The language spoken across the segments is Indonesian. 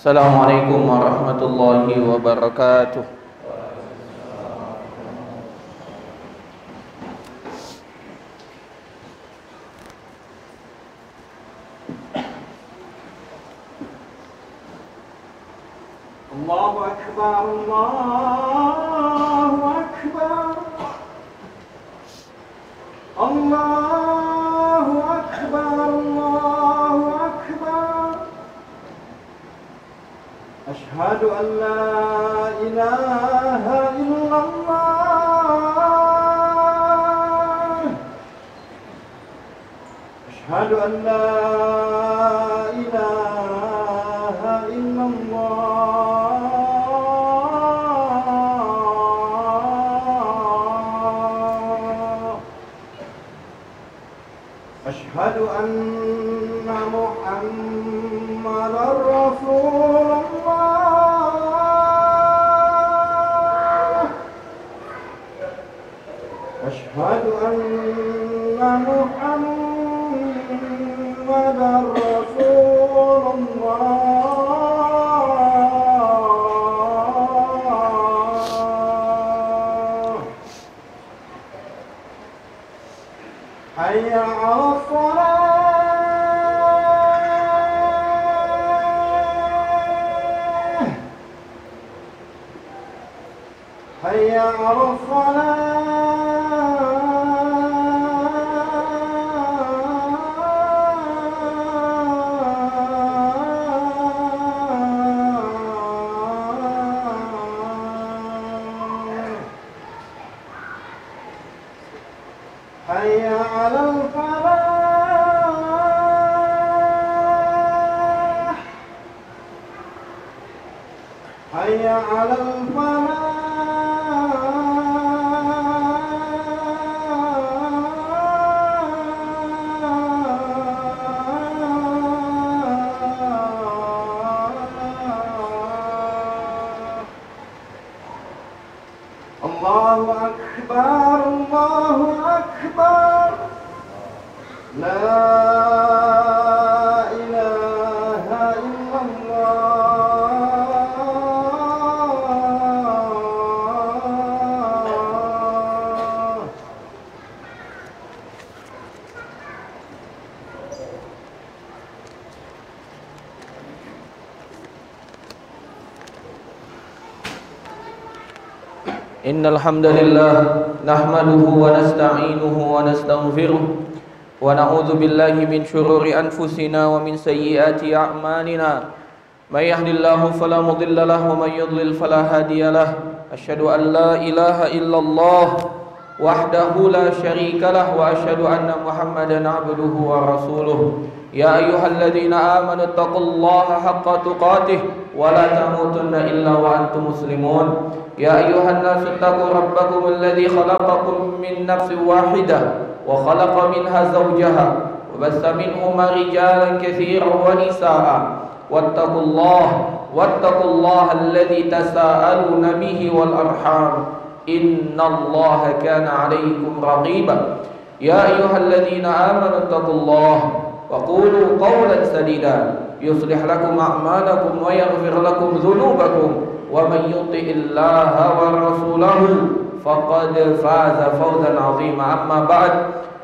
Assalamualaikum warahmatullahi wabarakatuh. Allahu Akbar, Allahu Akbar, Allahu Akbar, Allahu Akbar. Ashhadu an la ilaha illallah. Ashhadu an la ilaha illallah. Ashhadu anna Muhammadar Rasulullah. Ashhadu anna Muhammadar Rasulullah. Hayya 'alal salah. Hayya 'alal salah. Hayya 'alal falah. Hayya 'alal falah. Allahu Akbar, Allahu Akbar. La ilaha illallah. Innal hamdalillah nahmaduhu wa nasta'inuhu wa nastaghfiruh wa na'udzu billahi min shururi anfusina wa min sayyiati a'malina. May yahdihillahu fala mudilla lahu wa may yudlil fala hadiya lahu. Asyhadu an la ilaha illallah wahdahu la syarika lahu wa asyhadu anna Muhammadan 'abduhu wa rasuluh. Ya ayyuhalladzina amanu taqullaha haqqa tuqatih wa la tamutunna illa wa antum muslimun. Ya ayyuhan nasu taqu rabbakum alladzi khalaqakum min nafsin wahidah wa khalaqa minha zawjaha wa bassa minhuma rijalan katsiran wa nisaa'a wattaqullaha alladzi tasaaluna bihi wal arham innallaha kana 'alaykum raqiba. Ya ayyuhalladzina amanu taqullaha wa qulu qawlan sadida yuslih lakum a'malakum wa yaghfir lakum dhunubakum wa man yuti'illaha wa rasulahu faqad faza fawzan 'azima. Amma ba'd,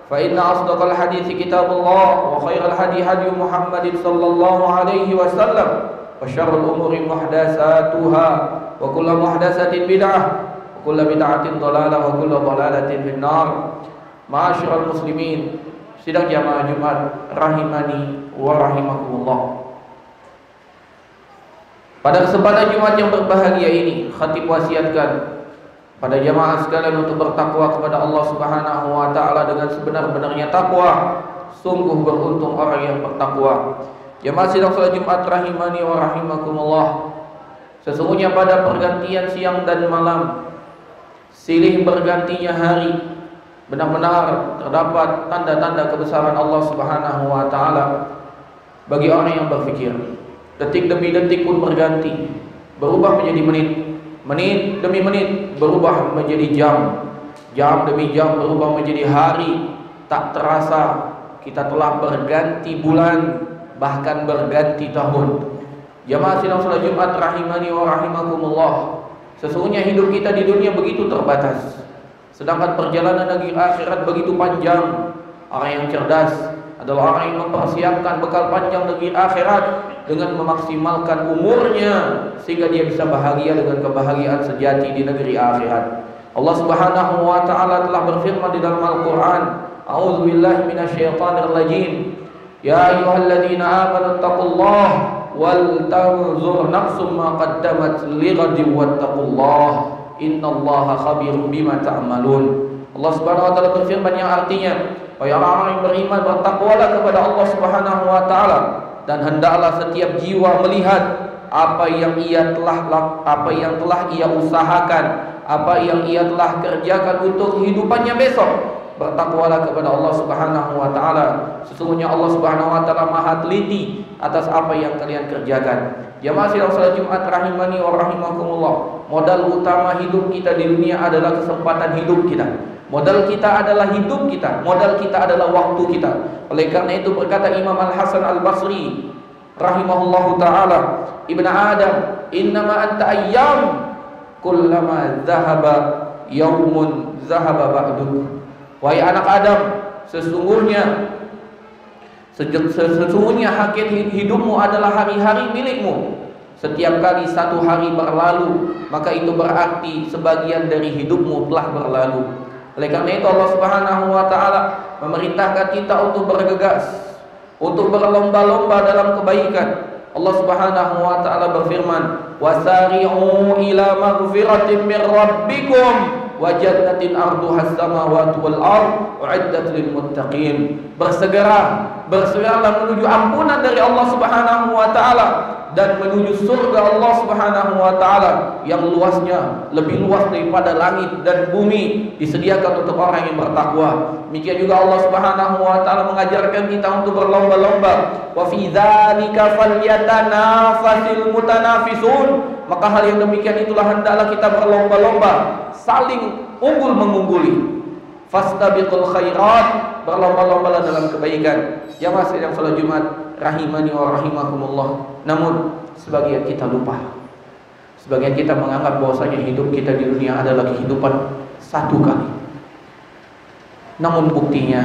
fa inna asdaqal hadithi kitabullah wa khairal hadi hadi Muhammadin sallallahu alaihi wasallam wa syarrul umuri muhdatsatuha wa kullu muhdatsatin bid'ah wa kullu bid'atin dhalalah wa kullu dhalalatin finnar. Ma'asyiral muslimin, sidang jamaah Jumat rahimani wa rahimakumullah. Pada kesempatan Jumat yang berbahagia ini, khatib wasiatkan pada jamaah sekalian untuk bertakwa kepada Allah Subhanahu wa taala dengan sebenar-benarnya takwa. Sungguh beruntung orang yang bertakwa. Jamaah sidang salat Jumat rahimani wa rahimakumullah. Sesungguhnya pada pergantian siang dan malam, silih bergantinya hari, benar-benar terdapat tanda-tanda kebesaran Allah Subhanahu wa taala bagi orang yang berfikir. Detik demi detik pun berganti, berubah menjadi menit, menit demi menit berubah menjadi jam, jam demi jam berubah menjadi hari. Tak terasa kita telah berganti bulan, bahkan berganti tahun. Jamaah sidang salat Jumat rahimani wa rahimakumullah. Sesungguhnya hidup kita di dunia begitu terbatas, sedangkan perjalanan negeri akhirat begitu panjang. Orang yang cerdas adalah orang yang mempersiapkan bekal panjang negeri akhirat dengan memaksimalkan umurnya sehingga dia bisa bahagia dengan kebahagiaan sejati di negeri akhirat. Allah Subhanahu wa taala telah berfirman di dalam Al-Qur'an, A'udzubillahi minasyaitonir rajim. Ya ayyuhalladzina amanu taqullaha wal tanzur nafsum ma qaddamat lighadin wattaqullaha innallaha khabirum bima ta'malun. Allah Subhanahu wa taala berfirman yang artinya, wahai orang-orang yang beriman, bertakwalah kepada Allah Subhanahu wa taala dan hendaklah setiap jiwa melihat apa yang telah ia usahakan, apa yang ia telah kerjakan untuk kehidupannya besok. Bertakwalah kepada Allah Subhanahu wa taala. Sesungguhnya Allah Subhanahu wa taala Maha teliti atas apa yang kalian kerjakan. Jamaah sidang salat Jumat rahimani wa rahimakumullah. Modal utama hidup kita di dunia adalah kesempatan hidup kita. Modal kita adalah hidup kita, modal kita adalah waktu kita. Oleh karena itu berkata Imam Al-Hasan Al-Basri rahimahullahu taala, Ibnu Adam, innama anta ayyam kullama zahaba yaumun zahaba ba'duk. Wahai anak Adam, sesungguhnya hakikat hidupmu adalah hari-hari milikmu. Setiap kali satu hari berlalu, maka itu berarti sebagian dari hidupmu telah berlalu. Oleh karena itu Allah Subhanahu wa taala memerintahkan kita untuk bergegas, untuk berlomba-lomba dalam kebaikan. Allah Subhanahu wa taala berfirman, "Wasari'u ila maghfiratin min rabbikum wa jannatin 'arduhas samawati wal ardh u'iddat lil muttaqin." Bersegeralah menuju ampunan dari Allah Subhanahu wa taala dan menuju surga Allah Subhanahu wa taala yang luasnya lebih luas daripada langit dan bumi, disediakan untuk orang yang bertakwa. Demikian juga Allah Subhanahu wa taala mengajarkan kita untuk berlomba-lomba. Wa fi dzalika falyatanafasil mutanafisun. Maka hal yang demikian itulah hendaklah kita berlomba-lomba, saling unggul mengungguli. Fastabiqul khairat, berlomba-lombalah dalam kebaikan. Jamaah sidang salat Jumat rahimani wa rahimakumullah. Namun sebagian kita lupa, sebagian kita menganggap bahwasanya hidup kita di dunia adalah kehidupan satu kali. Namun buktinya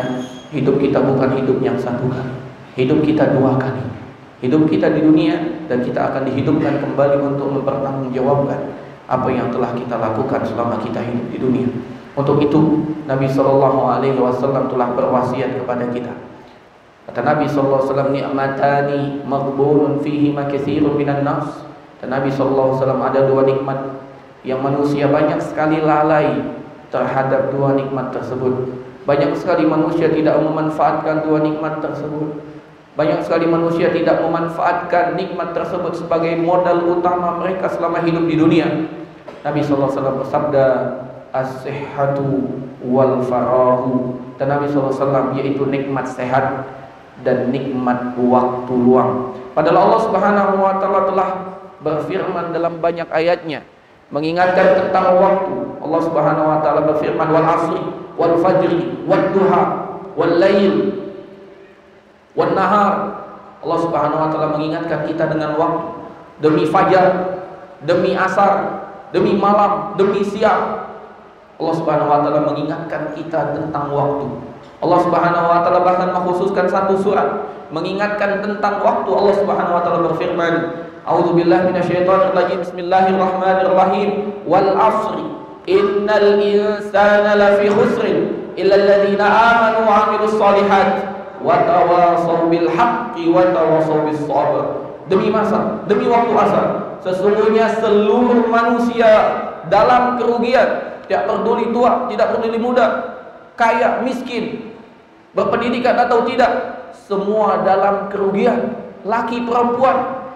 hidup kita bukan hidup yang satu kali, hidup kita dua kali. Hidup kita di dunia dan kita akan dihidupkan kembali untuk mempertanggungjawabkan apa yang telah kita lakukan selama kita hidup di dunia. Untuk itu Nabi SAW telah berwasiat kepada kita. Kata Nabi SAW, ni'matani maghbunun fihi ma katsirun minan nas. Dan Nabi SAW ada dua nikmat yang manusia banyak sekali lalai terhadap dua nikmat tersebut. Banyak sekali manusia tidak memanfaatkan dua nikmat tersebut. Banyak sekali manusia tidak memanfaatkan nikmat tersebut sebagai modal utama mereka selama hidup di dunia. Nabi SAW bersabda, as-sihhatu wal farahu. Dan Nabi SAW yaitu nikmat sehat dan nikmat waktu luang. Padahal Allah Subhanahu wa taala telah berfirman dalam banyak ayatnya mengingatkan tentang waktu. Allah Subhanahu wa taala berfirman, wal asri wal fajri wad duha wal lail wan nahar. Allah Subhanahu wa taala mengingatkan kita dengan waktu, demi fajar, demi asar, demi malam, demi siang. Allah Subhanahu wa taala mengingatkan kita tentang waktu. Allah Subhanahu wa taala bahkan mengkhususkan satu surat mengingatkan tentang waktu. Allah Subhanahu wa taala berfirman, A'udzubillahi minasyaitonir rajim. Bismillahirrahmanirrahim. Wal 'ashri innal insana lafi khusrin illa alladziina aamanu wa 'amilus shalihat wa tawashaw bil haqqi wa tawashaw bis sabr. Demi masa, demi waktu asar, sesungguhnya seluruh manusia dalam kerugian. Tidak peduli tua, tidak peduli muda, kaya, miskin, berpendidikan atau tidak, semua dalam kerugian. Laki, perempuan,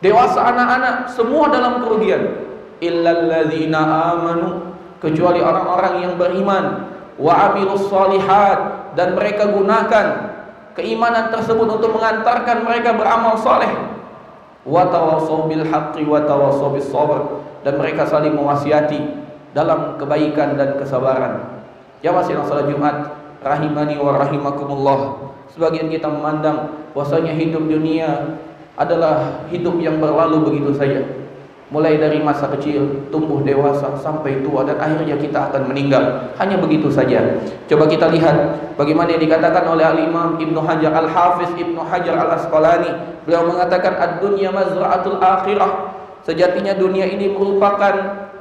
dewasa, anak-anak, semua dalam kerugian. Illalladzina amanu, kecuali orang-orang yang beriman, wa amilus shalihat, dan mereka gunakan keimanan tersebut untuk mengantarkan mereka beramal saleh. Wa tawassaw bil haqqi wa tawassaw bis sabr, dan mereka saling mewasiati dalam kebaikan dan kesabaran. Jamaah sidang salat Jumat rahimani wa rahimakumullah. Sebagian kita memandang bahwasanya hidup dunia adalah hidup yang berlalu begitu saja. Mulai dari masa kecil, tumbuh dewasa, sampai tua, dan akhirnya kita akan meninggal. Hanya begitu saja. Coba kita lihat bagaimana yang dikatakan oleh Al-Imam Ibnu Hajar, Al-Hafiz Ibnu Hajar Al-Asqalani. Beliau mengatakan, ad-dunya mazra'atul akhirah. Sejatinya dunia ini merupakan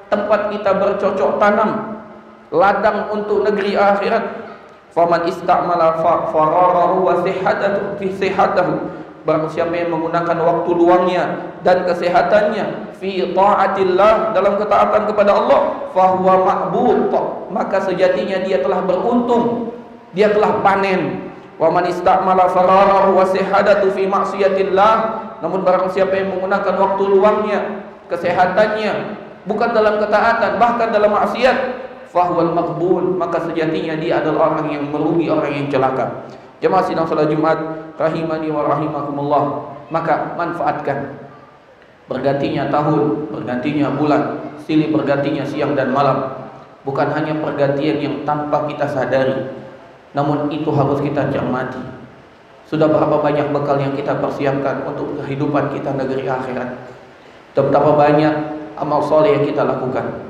tempat kita bercocok tanam, ladang untuk negeri akhirat. Faman istamala fararahu wa sihhatahu fi sihhatahu. Barang siapa yang menggunakan waktu luangnya dan kesehatannya fi ta'atillah, dalam ketaatan kepada Allah, fahuwa ma'bud, maka sejatinya dia telah beruntung, dia telah panen. Wa man istamala fararahu wa sihhatahu fi ma'siyatillah. Namun barang siapa yang menggunakan waktu luangnya, kesehatannya bukan dalam ketaatan, bahkan dalam maksiat, fahuwal maqbul, maka sejatinya dia adalah orang yang merugi, orang yang celaka. Jemaah sidang salat Jumat rahimani wa rahimakumullah, maka manfaatkan bergantinya tahun, bergantinya bulan, silih bergantinya siang dan malam. Bukan hanya pergantian yang tanpa kita sadari, namun itu harus kita cermati. Sudah berapa banyak bekal yang kita persiapkan untuk kehidupan kita negeri akhirat. Betapa banyak amal soleh yang kita lakukan,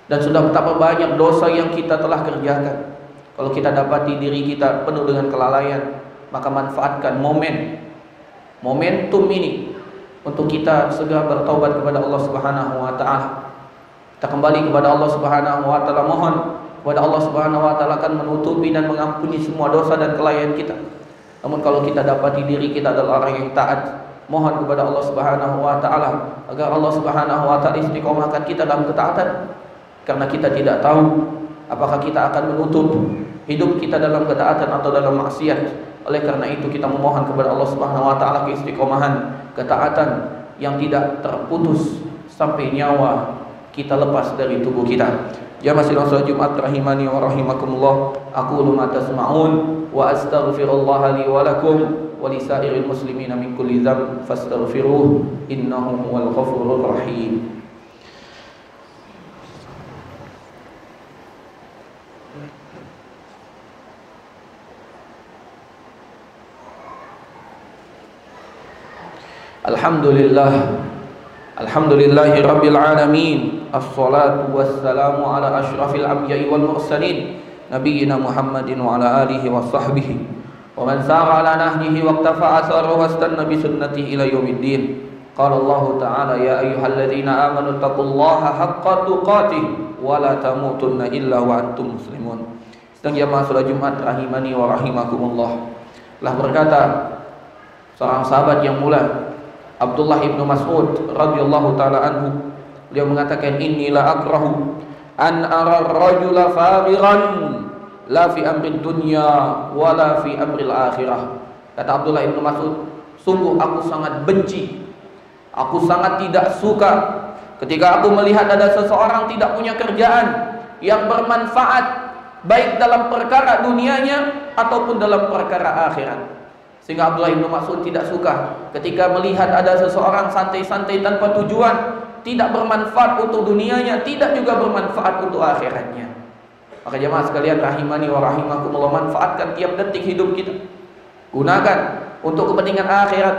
dan sudah betapa banyak dosa yang kita telah kerjakan. Kalau kita dapati diri kita penuh dengan kelalaian, maka manfaatkan momentum ini untuk kita segera bertaubat kepada Allah Subhanahu wa taala. Kita kembali kepada Allah Subhanahu wa taala, mohon kepada Allah Subhanahu wa taala akan menutupi dan mengampuni semua dosa dan kelalaian kita. Namun kalau kita dapati diri kita adalah orang yang taat, mohon kepada Allah Subhanahu wa taala agar Allah Subhanahu wa taala istiqomahkan kita dalam ketaatan, karena kita tidak tahu apakah kita akan menutup hidup kita dalam ketaatan atau dalam maksiat. Oleh karena itu kita memohon kepada Allah Subhanahu wa taala keistiqomahan, ketaatan yang tidak terputus sampai nyawa kita lepas dari tubuh kita. Ya masih salat Jumat rahimani wa rahimakumullah. Aqulu ma tasma'un wa astaghfirullah li wa lakum wa li sa'iril muslimina min kulli dzamb fastaghfiruh innahu huwal ghafurur rahim. Alhamdulillahi rabbil alamin. Assalatu wassalamu ala ashrafil anbiya'i wal mursalin nabiyyina Muhammadin wa ala alihi wa sahbihi wa man sara ala nahjihi wa iktafa atharahu wastanna bi sunnatihi ila yaumiddin. Qala Allah ta'ala, ya ayyuhalladzina amanu taqullaha haqqa tuqatih wa la tamutunna illa wa antum muslimun. Sedang jamaah salat Jumat rahimani wa rahimakumullah. Telah berkata seorang sahabat yang mulia, Abdullah ibnu Mas'ud radhiyallahu taala anhu, beliau mengatakan, inni la akrahu an ara ar-rajula faghiran la fi amri dunya wa la fi amri al-akhirah. Kata Abdullah ibnu Mas'ud, sungguh aku sangat benci, aku sangat tidak suka ketika aku melihat ada seseorang tidak punya kerjaan yang bermanfaat, baik dalam perkara dunianya ataupun dalam perkara akhirat. Sehingga Abdullah bin Mas'ud tidak suka ketika melihat ada seseorang santai-santai tanpa tujuan, tidak bermanfaat untuk dunianya, tidak juga bermanfaat untuk akhiratnya. Maka jemaah sekalian rahimani wa rahimakumullah, manfaatkan tiap detik hidup kita. Gunakan untuk kepentingan akhirat,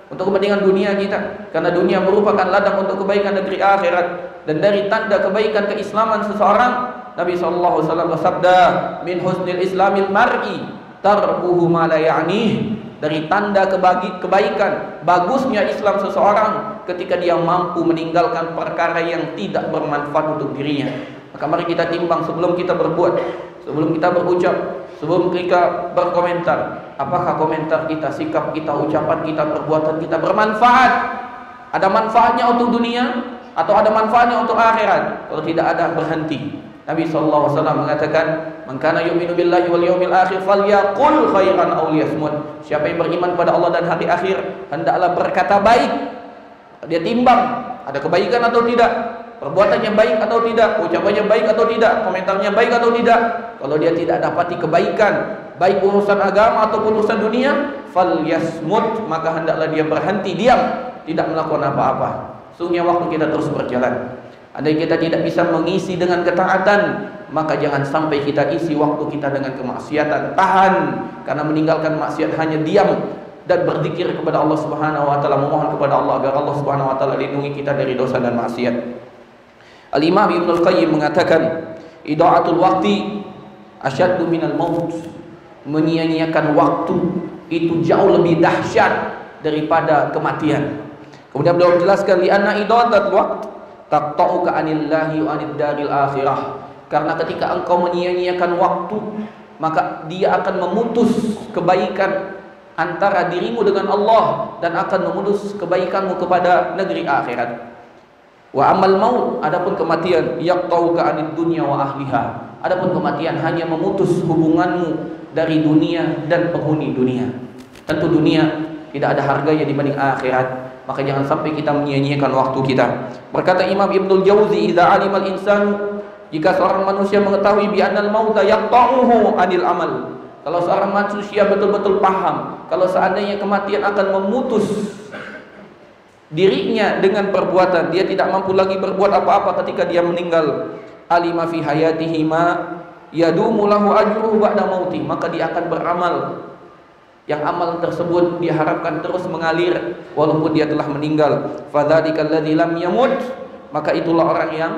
untuk kepentingan dunia kita, karena dunia merupakan ladang untuk kebaikan negeri akhirat. Dan dari tanda kebaikan keislaman seseorang, Nabi SAW bersabda, min husnil islamil mar'i tarkuhu ma la ya'nih. Dari tanda kebaikan, bagusnya Islam seseorang ketika dia mampu meninggalkan perkara yang tidak bermanfaat untuk dirinya. Maka mari kita timbang sebelum kita berbuat, sebelum kita berucap, sebelum kita berkomentar. Apakah komentar kita, sikap kita, ucapan kita, perbuatan kita bermanfaat? Ada manfaatnya untuk dunia atau ada manfaatnya untuk akhirat? Kalau tidak ada, berhenti. Nabi SAW mengatakan, man kana yu'minu billahi wal yawmil akhir falyaqul khairan aw liyasmut. Siapa yang beriman pada Allah dan hari akhir, hendaklah berkata baik. Dia timbang, ada kebaikan atau tidak, perbuatannya baik atau tidak, ucapannya baik atau tidak, komentarnya baik atau tidak. Kalau dia tidak dapati kebaikan, baik urusan agama ataupun urusan dunia, falyasmut, maka hendaklah dia berhenti, diam, tidak melakukan apa-apa. Sungguhnya waktu kita terus berjalan. Andai kita tidak bisa mengisi dengan ketaatan, maka jangan sampai kita isi waktu kita dengan kemaksiatan. Tahan, karena meninggalkan maksiat hanya diam, dan berzikir kepada Allah Subhanahu wa taala, memohon kepada Allah agar Allah Subhanahu wa taala lindungi kita dari dosa dan maksiat. Al-Imam Ibnul Qayyim mengatakan, ida'atul waqti asyaddu minal maut. Menyia-nyiakan waktu itu jauh lebih dahsyat daripada kematian. Kemudian beliau menjelaskan, li'anna ida'atul waqt taqta'uka anillahi wa anid daril akhirah. Karena ketika engkau menyia-nyiakan waktu, maka dia akan memutus kebaikan antara dirimu dengan Allah dan akan memutus kebaikanmu kepada negeri akhirat. Wa amal maut, adapun kematian, yaqta'uka anid dunya wa ahliha. Adapun kematian hanya memutus hubunganmu dari dunia dan penghuni dunia. Tentu dunia tidak ada harganya dibanding akhirat. Maka jangan sampai kita menyia-nyiakan waktu kita. Berkata Imam Ibnul Jauzi, idza alimal insanu, jika seorang manusia mengetahui bi annal mauta yaqta'uhu anil amal. Kalau seorang manusia betul-betul paham kalau seandainya kematian akan memutus dirinya dengan perbuatan, dia tidak mampu lagi berbuat apa-apa ketika dia meninggal. Alima fi hayatihi ma yadumu lahu ajruhu ba'da mauti, maka dia akan beramal yang amal tersebut diharapkan terus mengalir walaupun dia telah meninggal. Fadzalika alladzi lam yamut, maka itulah orang yang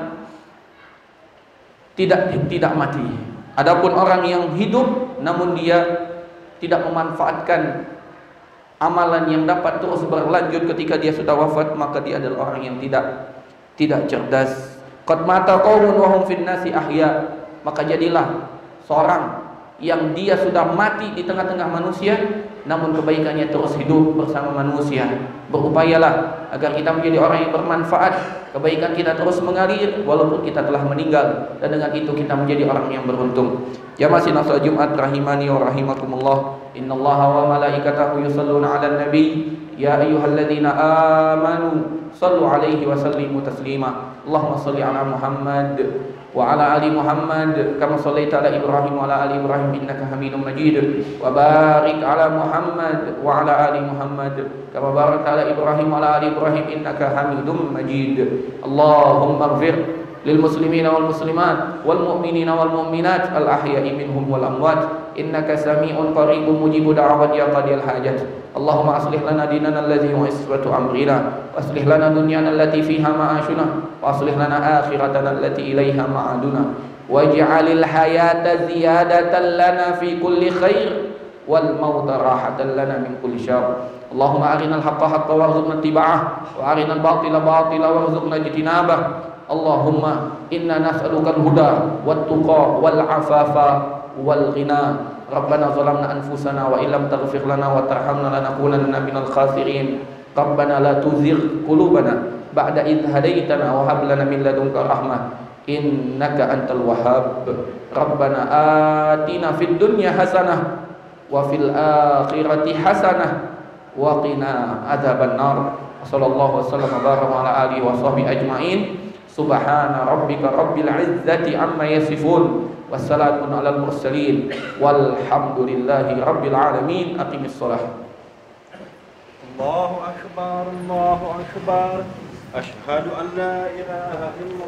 tidak mati. Adapun orang yang hidup namun dia tidak memanfaatkan amalan yang dapat terus berlanjut ketika dia sudah wafat, maka dia adalah orang yang tidak cerdas. Qad mata qaumun wa hum fin nasi ahya, maka jadilah seorang yang dia sudah mati di tengah-tengah manusia namun kebaikannya terus hidup bersama manusia. Berupayalah agar kita menjadi orang yang bermanfaat, kebaikan kita terus mengalir walaupun kita telah meninggal, dan dengan itu kita menjadi orang yang beruntung. Jamaah Sinasal Jumat rahimani wa rahimakumullah. Innallaha wa malaikatahu yusalluna 'alan nabi ya ayyuhalladzina amanu sallu 'alaihi wa sallimu taslima. Allahumma shalli 'ala Muhammad wa 'ala ali Muhammad kama shallaita 'ala Ibrahim wa 'ala ali Ibrahim innaka Hamidum Majid. Wa barik 'ala Muhammad wa 'ala ali Muhammad kama barakta 'ala Ibrahim wa 'ala ali Ibrahim innaka Hamidum Majid. Allahumma ighfir lil muslimina wal muslimat wal mu'minina wal mu'minat al ahya'i minhum wal amwat innaka sami'un qaribun mujibu da'wat ya qadiyal hajat. Allahumma aslih lana dinana alladhi huwa ismatu amrina wa aslih lana dunyana allati fiha ma'ashuna wa aslih lana akhiratana allati ilaiha ma'aduna waj'alil hayata ziyadatan lana fi kulli khair wal mauta rahatan lana min kulli syarr. Allahumma arinal haqqa haqqan warzuqna ittiba'ah wa arinal batila batila warzuqna ijtinabah. Allahumma inna nas'aluka al-huda wat-tuqa wal-afafa wal-ghina. Rabbana zalamna anfusana wa illam taghfir lana wa tarhamna lanakunanna minal khasirin. Rabbana la tuzigh qulubana ba'da idh hadaitana wa hab lana min ladunka rahmah innaka antal wahhab. Rabbana atina fid dunya hasanah wa fil akhirati hasanah wa qina adzaban nar. Sallallahu wasallam wa baraka ala alihi wa sahbihi ajmain. Subhana rabbika rabbil izzati amma yasifun wassalamun alal mursalin walhamdulillahi rabbil alamin. Aqimis shalah. Allahu akbar, Allahu akbar. Asyhadu an la ilaha illallah.